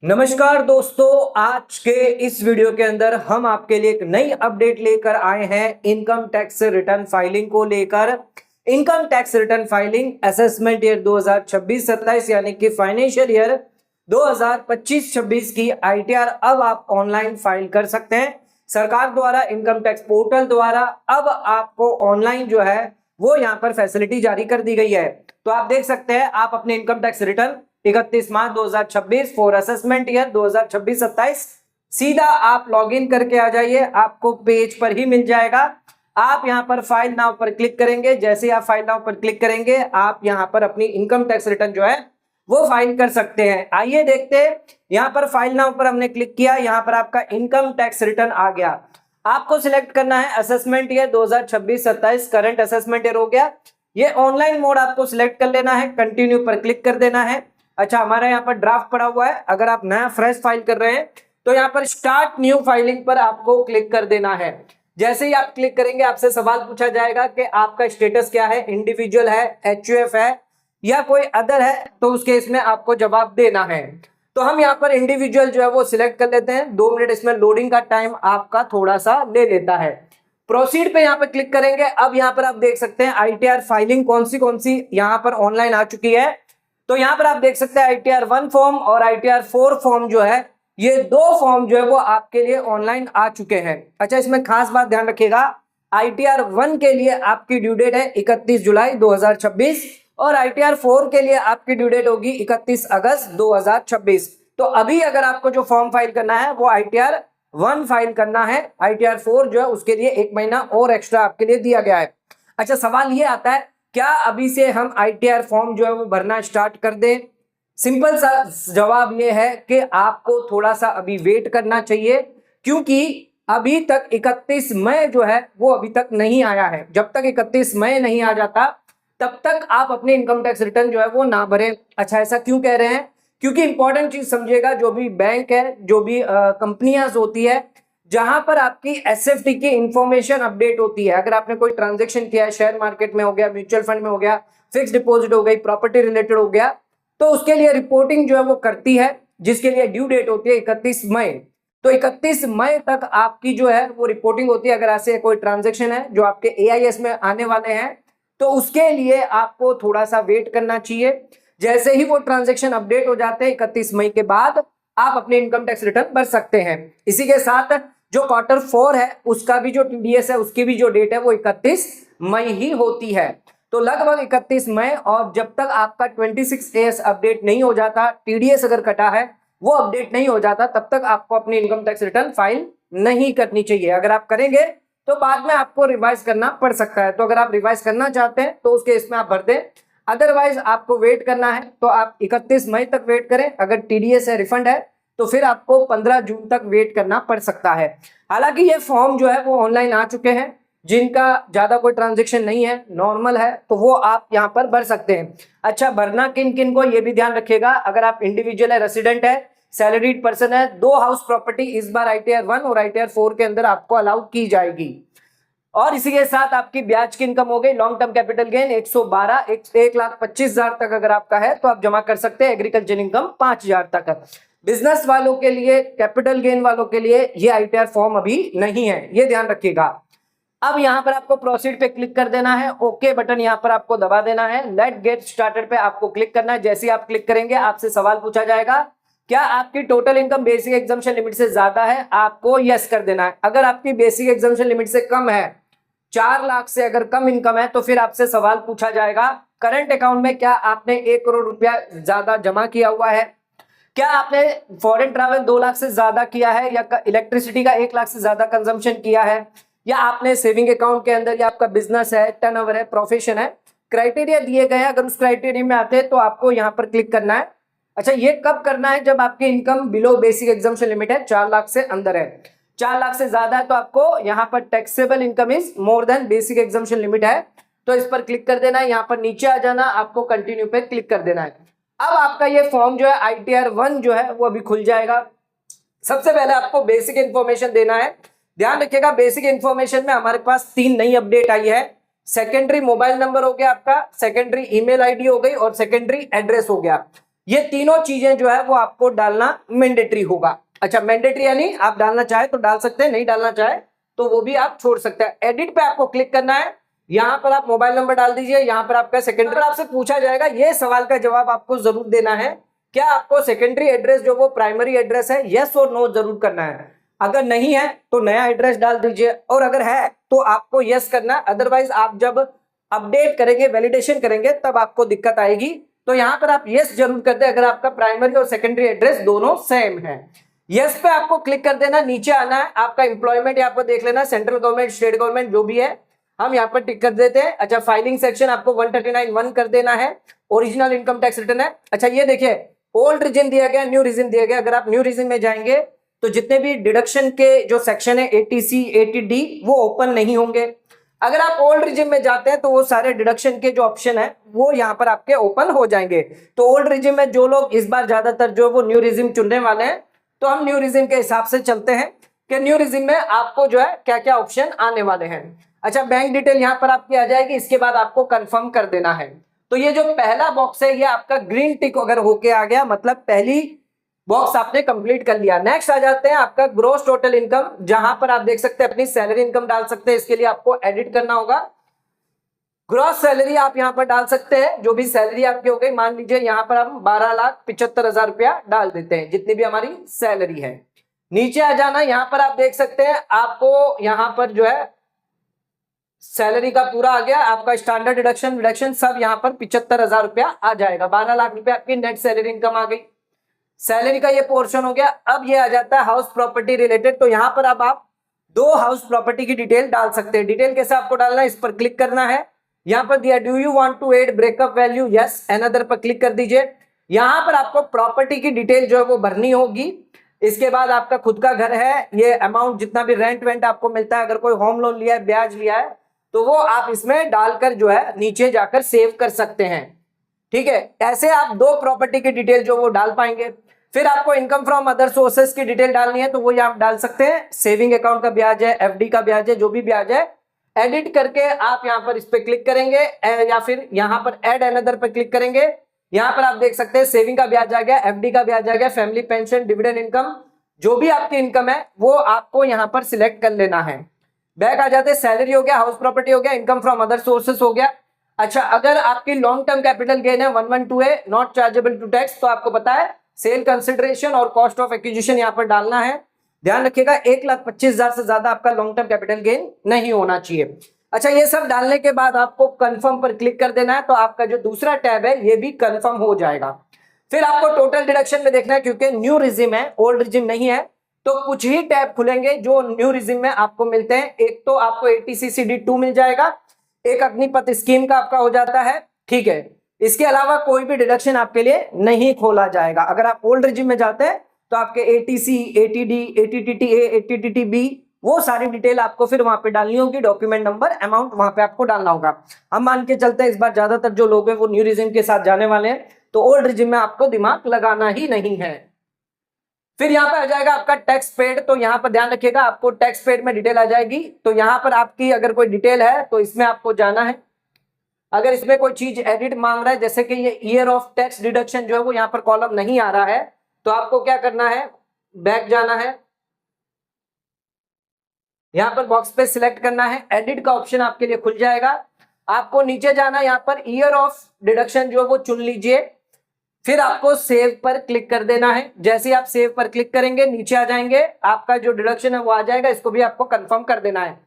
नमस्कार दोस्तों, आज के इस वीडियो के अंदर हम आपके लिए एक नई अपडेट लेकर आए हैं इनकम टैक्स रिटर्न फाइलिंग को लेकर। Income tax return filing assessment year 2026-27 यानी कि फाइनेंशियल ईयर 2025-26 की आईटीआर अब आप ऑनलाइन फाइल कर सकते हैं। सरकार द्वारा इनकम टैक्स पोर्टल द्वारा अब आपको ऑनलाइन जो है वो यहाँ पर फैसिलिटी जारी कर दी गई है। तो आप देख सकते हैं, आप अपने income tax return 31 March 2026 for assessment year 2026-27 सीधा आप लॉगिन करके आ जाइए, आपको पेज पर ही मिल जाएगा। आप यहां पर फाइल नाउ पर क्लिक करेंगे। जैसे ही आप फाइल नाउ पर क्लिक करेंगे, आप यहां पर अपनी इनकम टैक्स रिटर्न जो है वो फाइल कर सकते हैं। आइए देखते हैं, यहां पर फाइल नाउ पर हमने क्लिक किया, यहां पर आपका इनकम टैक्स रिटर्न आ गया। आपको सिलेक्ट करना है assessment year 2026-27, current assessment year हो गया। ये ऑनलाइन मोड आपको सिलेक्ट कर लेना है, कंटिन्यू पर क्लिक कर देना है। अच्छा, हमारा यहाँ पर ड्राफ्ट पड़ा हुआ है। अगर आप नया फ्रेश फाइल कर रहे हैं तो यहाँ पर स्टार्ट न्यू फाइलिंग पर आपको क्लिक कर देना है। जैसे ही आप क्लिक करेंगे, आपसे सवाल पूछा जाएगा कि आपका स्टेटस क्या है, इंडिविजुअल है, एचयूएफ है या कोई अदर है। तो उस केस में आपको जवाब देना है। तो हम यहाँ पर इंडिविजुअल जो है वो सिलेक्ट कर लेते हैं। 2 मिनट इसमें लोडिंग का टाइम आपका थोड़ा सा ले लेता है। प्रोसीड पे यहाँ पर क्लिक करेंगे। अब यहाँ पर आप देख सकते हैं आईटीआर फाइलिंग कौन सी यहाँ पर ऑनलाइन आ चुकी है। तो यहां पर आप देख सकते हैं आईटीआर 1 फॉर्म और आईटीआर 4 फॉर्म जो है, ये 2 फॉर्म जो है वो आपके लिए ऑनलाइन आ चुके हैं। अच्छा, इसमें खास बात ध्यान रखिएगा, आईटीआर 1 के लिए आपकी ड्यू डेट है 31 जुलाई 2026 और आईटीआर 4 के लिए आपकी ड्यू डेट होगी 31 अगस्त 2026। तो अभी अगर आपको जो फॉर्म फाइल करना है वो आईटीआर 1 फाइल करना है। आईटीआर 4 जो है उसके लिए 1 महीना और एक्स्ट्रा आपके लिए दिया गया है। अच्छा, सवाल ये आता है, क्या अभी से हम आईटीआर फॉर्म जो है वो भरना स्टार्ट कर दें? सिंपल सा जवाब ये है कि आपको थोड़ा सा अभी वेट करना चाहिए, क्योंकि अभी तक 31 मई जो है वो अभी तक नहीं आया है। जब तक 31 मई नहीं आ जाता तब तक आप अपने इनकम टैक्स रिटर्न जो है वो ना भरें। अच्छा, ऐसा क्यों कह रहे हैं? क्योंकि इंपॉर्टेंट चीज समझिएगा, जो भी बैंक है, जो भी कंपनियां होती है, जहां पर आपकी एसएफटी की इंफॉर्मेशन अपडेट होती है, अगर आपने कोई ट्रांजैक्शन किया है, शेयर मार्केट में हो गया, म्यूचुअल फंड में हो गया, फिक्स डिपॉजिट हो गई, प्रॉपर्टी रिलेटेड हो गया, तो उसके लिए रिपोर्टिंग जो है वो करती है, जिसके लिए ड्यू डेट होती है 31 मई। तो 31 मई तक आपकी जो है वो रिपोर्टिंग होती है। अगर ऐसे कोई ट्रांजेक्शन है जो आपके एआईएस में आने वाले हैं तो उसके लिए आपको थोड़ा सा वेट करना चाहिए। जैसे ही वो ट्रांजेक्शन अपडेट हो जाते हैं 31 मई के बाद आप अपने इनकम टैक्स रिटर्न भर सकते हैं। इसी के साथ जो क्वार्टर 4 है उसका भी जो टीडीएस है उसकी भी जो डेट है वो 31 मई ही होती है। तो लगभग 31 मई, और जब तक आपका 26AS अपडेट नहीं हो जाता, टीडीएस अगर कटा है वो अपडेट नहीं हो जाता, तब तक आपको अपनी इनकम टैक्स रिटर्न फाइल नहीं करनी चाहिए। अगर आप करेंगे तो बाद में आपको रिवाइज करना पड़ सकता है। तो अगर आप रिवाइज करना चाहते हैं तो उस केस में आप भर दें, अदरवाइज आपको वेट करना है तो आप 31 मई तक वेट करें। अगर टीडीएस है, रिफंड है, तो फिर आपको 15 जून तक वेट करना पड़ सकता है। हालांकि ये फॉर्म जो है वो ऑनलाइन आ चुके हैं। जिनका ज्यादा कोई ट्रांजैक्शन नहीं है, नॉर्मल है, तो वो आप यहाँ पर भर सकते हैं। अच्छा, भरना किन किन को, ये भी ध्यान रखिएगा। अगर आप इंडिविजुअल है, रेसिडेंट है, सैलरीड पर्सन है, 2 हाउस प्रॉपर्टी इस बार आईटीआर 1 और आईटीआर 4 के अंदर आपको अलाउ की जाएगी। और इसी के साथ आपकी ब्याज की इनकम हो गई। लॉन्ग टर्म कैपिटल गेन 112, 1,25,000 तक अगर आपका है तो आप जमा कर सकते हैं। एग्रीकल्चर इनकम 5,000 तक। बिजनेस वालों के लिए, कैपिटल गेन वालों के लिए ये आईटीआर फॉर्म अभी नहीं है, ये ध्यान रखिएगा। अब यहां पर आपको प्रोसीड पे क्लिक कर देना है, ओके बटन यहां पर आपको दबा देना है। लेट गेट स्टार्टेड पे आपको क्लिक करना है। जैसे ही आप क्लिक करेंगे आपसे सवाल पूछा जाएगा, क्या आपकी total income basic exemption limit से ज्यादा है? आपको यस कर देना है। अगर आपकी बेसिक एग्जम्पशन लिमिट से कम है, 4 लाख से अगर कम इनकम है, तो फिर आपसे सवाल पूछा जाएगा, करंट अकाउंट में क्या आपने 1 करोड़ रुपया ज्यादा जमा किया हुआ है? क्या आपने फॉरेन ट्रैवल 2 लाख से ज्यादा किया है, या इलेक्ट्रिसिटी का 1 लाख से ज्यादा कंजम्पशन किया है, या आपने सेविंग अकाउंट के अंदर, या आपका बिजनेस है, टर्नओवर है, प्रोफेशन है, क्राइटेरिया दिए गए हैं। अगर उस क्राइटेरिया में आते हैं तो आपको यहाँ पर क्लिक करना है। अच्छा, ये कब करना है? जब आपकी income below basic exemption limit है, 4 लाख से अंदर है। 4 लाख से ज्यादा है तो आपको यहाँ पर taxable income is more than basic exemption limit है, तो इस पर क्लिक कर देना है। यहाँ पर नीचे आ जाना, आपको कंटिन्यू पे क्लिक कर देना है। अब आपका ये फॉर्म जो है आईटीआर 1 जो है वो अभी खुल जाएगा। सबसे पहले आपको बेसिक इंफॉर्मेशन देना है। ध्यान रखिएगा, बेसिक इंफॉर्मेशन में हमारे पास 3 नई अपडेट आई है। सेकेंडरी मोबाइल नंबर हो गया आपका, सेकेंडरी ईमेल आईडी हो गई और सेकेंडरी एड्रेस हो गया। ये तीनों चीजें जो है वो आपको डालना मैंडेटरी होगा। अच्छा, मैंडेटरी यानी आप डालना चाहे तो डाल सकते हैं, नहीं डालना चाहे तो वो भी आप छोड़ सकते हैं। एडिट पे आपको क्लिक करना है, यहां पर आप मोबाइल नंबर डाल दीजिए, यहां पर आपका सेकेंडरी आपसे पूछा जाएगा, ये सवाल का जवाब आपको जरूर देना है, क्या आपको सेकेंडरी एड्रेस जो वो प्राइमरी एड्रेस है, यस और नो जरूर करना है। अगर नहीं है तो नया एड्रेस डाल दीजिए, और अगर है तो आपको यस करना, अदरवाइज आप जब अपडेट करेंगे, वैलिडेशन करेंगे, तब आपको दिक्कत आएगी। तो यहां पर आप यस जरूर कर दें अगर आपका प्राइमरी और सेकेंडरी एड्रेस दोनों सेम है। यस पे आपको क्लिक कर देना, नीचे आना है, आपका एम्प्लॉयमेंट यहाँ पर देख लेना, सेंट्रल गवर्नमेंट, स्टेट गवर्नमेंट जो भी है हम यहाँ पर टिक कर देते हैं। अच्छा, फाइलिंग सेक्शन आपको 139(1) कर देना है, ओरिजिनल इनकम टैक्स रिटर्न है। अच्छा, ये देखिए ओल्ड रीजन दिया गया, न्यू रीजन दिया गया। अगर आप न्यू रीजन में जाएंगे तो जितने भी डिडक्शन के जो सेक्शन है 80C 80D वो ओपन नहीं होंगे। अगर आप ओल्ड रिजिम में जाते हैं तो वो सारे डिडक्शन के जो ऑप्शन है वो यहाँ पर आपके ओपन हो जाएंगे। तो ओल्ड रिजिम में जो लोग इस बार ज्यादातर जो वो न्यू रिजिम चुनने वाले हैं, तो हम न्यू रिजिम के हिसाब से चलते हैं कि न्यू रिजिम में आपको जो है क्या क्या ऑप्शन आने वाले हैं। अच्छा, बैंक डिटेल यहाँ पर आपकी आ जाएगी, इसके बाद आपको कंफर्म कर देना है। तो ये जो पहला बॉक्स है ये आपका ग्रीन टिक अगर होके आ गया, मतलब पहली बॉक्स आपने कंप्लीट कर लिया। नेक्स्ट आ जाते हैं आपका ग्रोस टोटल इनकम, जहां पर आप देख सकते हैं अपनी सैलरी इनकम डाल सकते हैं। इसके लिए आपको एडिट करना होगा, ग्रॉस सैलरी आप यहां पर डाल सकते हैं, जो भी सैलरी आपकी हो गई। मान लीजिए यहां पर हम 12,75,000 रुपया डाल देते हैं, जितनी भी हमारी सैलरी है। नीचे आ जाना, यहां पर आप देख सकते हैं आपको यहां पर जो है सैलरी का पूरा आ गया, आपका स्टैंडर्ड डिडक्शन सब यहां पर 75,000 रुपया आ जाएगा। 12 लाख रुपया आपकी नेट सैलरी इनकम आ गई, सैलरी का ये पोर्शन हो गया। अब ये आ जाता है हाउस प्रॉपर्टी रिलेटेड, तो यहां पर अब आप 2 हाउस प्रॉपर्टी की डिटेल डाल सकते हैं। डिटेल कैसे आपको डालना है, इस पर क्लिक करना है, यहां पर दिया do you want to add breakup value, yes, another पर क्लिक कर दीजिए। यहां पर आपको प्रॉपर्टी की डिटेल जो है वो भरनी होगी। इसके बाद आपका खुद का घर है, ये अमाउंट जितना भी रेंट वेंट आपको मिलता है, अगर कोई होम लोन लिया है, ब्याज लिया है, तो वो आप इसमें डालकर जो है नीचे जाकर सेव कर सकते हैं। ठीक है, ऐसे आप 2 प्रॉपर्टी की डिटेल जो वो डाल पाएंगे। फिर आपको इनकम फ्रॉम अदर सोर्सेस की डिटेल डालनी है, तो वो आप डाल सकते हैं, सेविंग अकाउंट का ब्याज है, एफडी का ब्याज है, जो भी ब्याज है। एडिट करके आप यहां पर इस पे क्लिक करेंगे, या फिर यहां पर एड अनदर पर क्लिक करेंगे। यहां पर आप देख सकते हैं सेविंग का ब्याज आ गया, एफडी का ब्याज आ गया, फैमिली पेंशन, डिविडेंड इनकम, जो भी आपकी इनकम है वो आपको यहां पर सिलेक्ट कर लेना है। बैक आ जाते हैं, सैलरी हो गया, हाउस प्रॉपर्टी हो गया, इनकम फ्रॉम अदर सोर्सेस हो गया। अच्छा, अगर आपकी लॉन्ग टर्म कैपिटल गेन है 112A not chargeable to tax, तो आपको पता है सेल कंसिडरेशन और कॉस्ट ऑफ एक्विजिशन यहां पर डालना है। ध्यान रखिएगा 1,25,000 से ज्यादा आपका लॉन्ग टर्म कैपिटल गेन नहीं होना चाहिए। अच्छा, ये सब डालने के बाद आपको कंफर्म पर क्लिक कर देना है, तो आपका जो दूसरा टैब है ये भी कंफर्म हो जाएगा। फिर आपको टोटल डिडक्शन में देखना है, क्योंकि न्यू रिजिम है, ओल्ड रिजिम नहीं है, तो कुछ ही टैब खुलेंगे जो न्यू रिजिम में आपको मिलते हैं। एक तो आपको 80CCD2 मिल जाएगा, एक अग्निपथ स्कीम का आपका हो जाता है। ठीक है, इसके अलावा कोई भी डिडक्शन आपके लिए नहीं खोला जाएगा। अगर आप ओल्ड रिजिम में जाते हैं तो आपके 80C 80D 80TTA 80TTB वो सारी डिटेल आपको फिर वहां पे डालनी होगी, डॉक्यूमेंट नंबर, अमाउंट वहां पे आपको डालना होगा। हम मान के चलते हैं इस बार ज्यादातर जो लोग हैं वो न्यू रिजिम के साथ जाने वाले हैं, तो ओल्ड रिजिम में आपको दिमाग लगाना ही नहीं है। फिर यहाँ पे आ जाएगा आपका टैक्स पेड, तो यहाँ पर ध्यान रखिएगा आपको टैक्स पेड में डिटेल आ जाएगी। तो यहाँ पर आपकी अगर कोई डिटेल है तो इसमें आपको जाना है। अगर इसमें कोई चीज एडिट मांग रहा है, जैसे कि ये ईयर ऑफ टैक्स डिडक्शन जो है वो यहाँ पर कॉलम नहीं आ रहा है, तो आपको क्या करना है, बैक जाना है, यहाँ पर बॉक्स पे सिलेक्ट करना है, एडिट का ऑप्शन आपके लिए खुल जाएगा। आपको नीचे जाना है, यहाँ पर ईयर ऑफ डिडक्शन जो है वो चुन लीजिए, फिर आपको सेव पर क्लिक कर देना है। जैसे ही आप सेव पर क्लिक करेंगे नीचे आ जाएंगे, आपका जो डिडक्शन है वो आ जाएगा, इसको भी आपको कंफर्म कर देना है।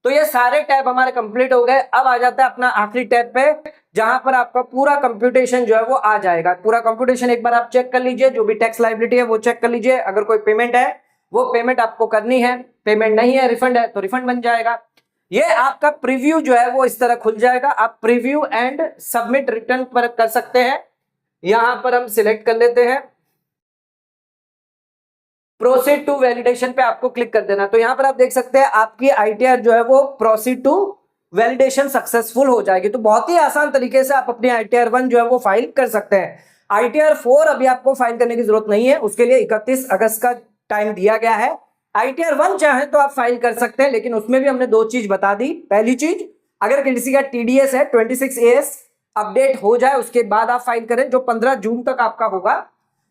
तो ये सारे टैब हमारे कंप्लीट हो गए। अब आ जाता है अपना आखिरी टैब पे, जहां पर आपका पूरा कंप्यूटेशन जो है वो आ जाएगा। पूरा कंप्यूटेशन एक बार आप चेक कर लीजिए, जो भी टैक्स लायबिलिटी है वो चेक कर लीजिए। अगर कोई पेमेंट है वो पेमेंट आपको करनी है, पेमेंट नहीं है, रिफंड है तो रिफंड बन जाएगा। ये आपका प्रीव्यू जो है वो इस तरह खुल जाएगा। आप प्रीव्यू एंड सबमिट रिटर्न पर कर सकते हैं। यहां पर हम सिलेक्ट कर लेते हैं, प्रोसीड टू वैलिडेशन पे आपको क्लिक कर देना। तो यहां पर आप देख सकते हैं आपकी आईटीआर जो है वो प्रोसीड टू वैलिडेशन सक्सेसफुल हो जाएगी। तो बहुत ही आसान तरीके से आप अपनी आईटीआर 1 जो है वो फाइल कर सकते हैं। आईटीआर 4 अभी आपको फाइल करने की जरूरत नहीं है, उसके लिए 31 अगस्त का टाइम दिया गया है। आईटीआर 1 चाहे तो आप फाइल कर सकते हैं, लेकिन उसमें भी हमने 2 चीज बता दी। पहली चीज, अगर किसी का टीडीएस है 26AS अपडेट हो जाए उसके बाद आप फाइल करें, जो 15 जून तक आपका होगा।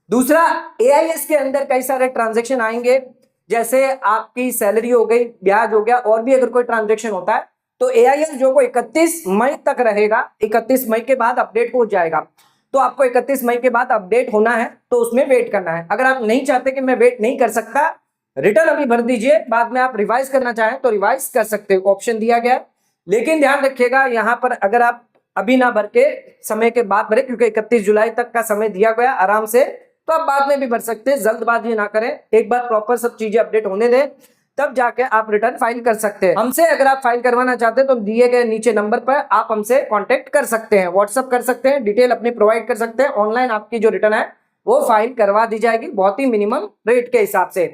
दूसरा, एआईएस के अंदर कई सारे ट्रांजेक्शन आएंगे, जैसे आपकी सैलरी हो गई, ब्याज हो गया, और भी अगर कोई ट्रांजेक्शन होता है तो एआईएस जो को 31 मई तक रहेगा। 31 मई के बाद अपडेट हो जाएगा, तो आपको 31 मई के बाद अपडेट होना है, तो उसमें वेट करना है। अगर आप नहीं चाहते कि मैं वेट नहीं कर सकता, रिटर्न अभी भर दीजिए, बाद में आप रिवाइज करना चाहें तो रिवाइज कर सकते हो, ऑप्शन दिया गया है। लेकिन ध्यान रखिएगा यहां पर अगर आप अभी ना भर के समय के बाद भरे, क्योंकि 31 जुलाई तक का समय दिया गया आराम से, तो आप बाद में भी भर सकते हैं, जल्दबाजी ना करें, एक बार प्रॉपर सब चीजें अपडेट होने दें, तब जाके आप रिटर्न फाइल कर सकते हैं। हमसे अगर आप फाइल करवाना चाहते हैं तो दिए गए नीचे नंबर पर आप हमसे कांटेक्ट कर सकते हैं, व्हाट्सअप कर सकते हैं, डिटेल अपनी प्रोवाइड कर सकते हैं। ऑनलाइन आपकी जो रिटर्न है वो फाइल करवा दी जाएगी, बहुत ही मिनिमम रेट के हिसाब से।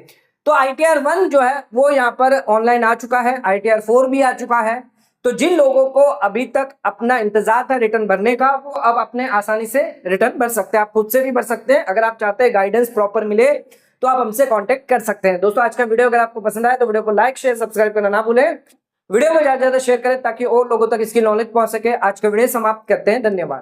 तो ITR 1 जो है वो यहाँ पर ऑनलाइन आ चुका है, ITR 4 भी आ चुका है। तो जिन लोगों को अभी तक अपना इंतजार था रिटर्न भरने का, वो अब अपने आसानी से रिटर्न भर सकते हैं। आप खुद से भी भर सकते हैं, अगर आप चाहते हैं गाइडेंस प्रॉपर मिले तो आप हमसे कांटेक्ट कर सकते हैं। दोस्तों, आज का वीडियो अगर आपको पसंद आए तो वीडियो को लाइक शेयर सब्सक्राइब करना ना भूलें, वीडियो को ज्यादा से ज्यादा शेयर करें ताकि और लोगों तक इसकी नॉलेज पहुंच सके। आज का वीडियो समाप्त करते हैं, धन्यवाद।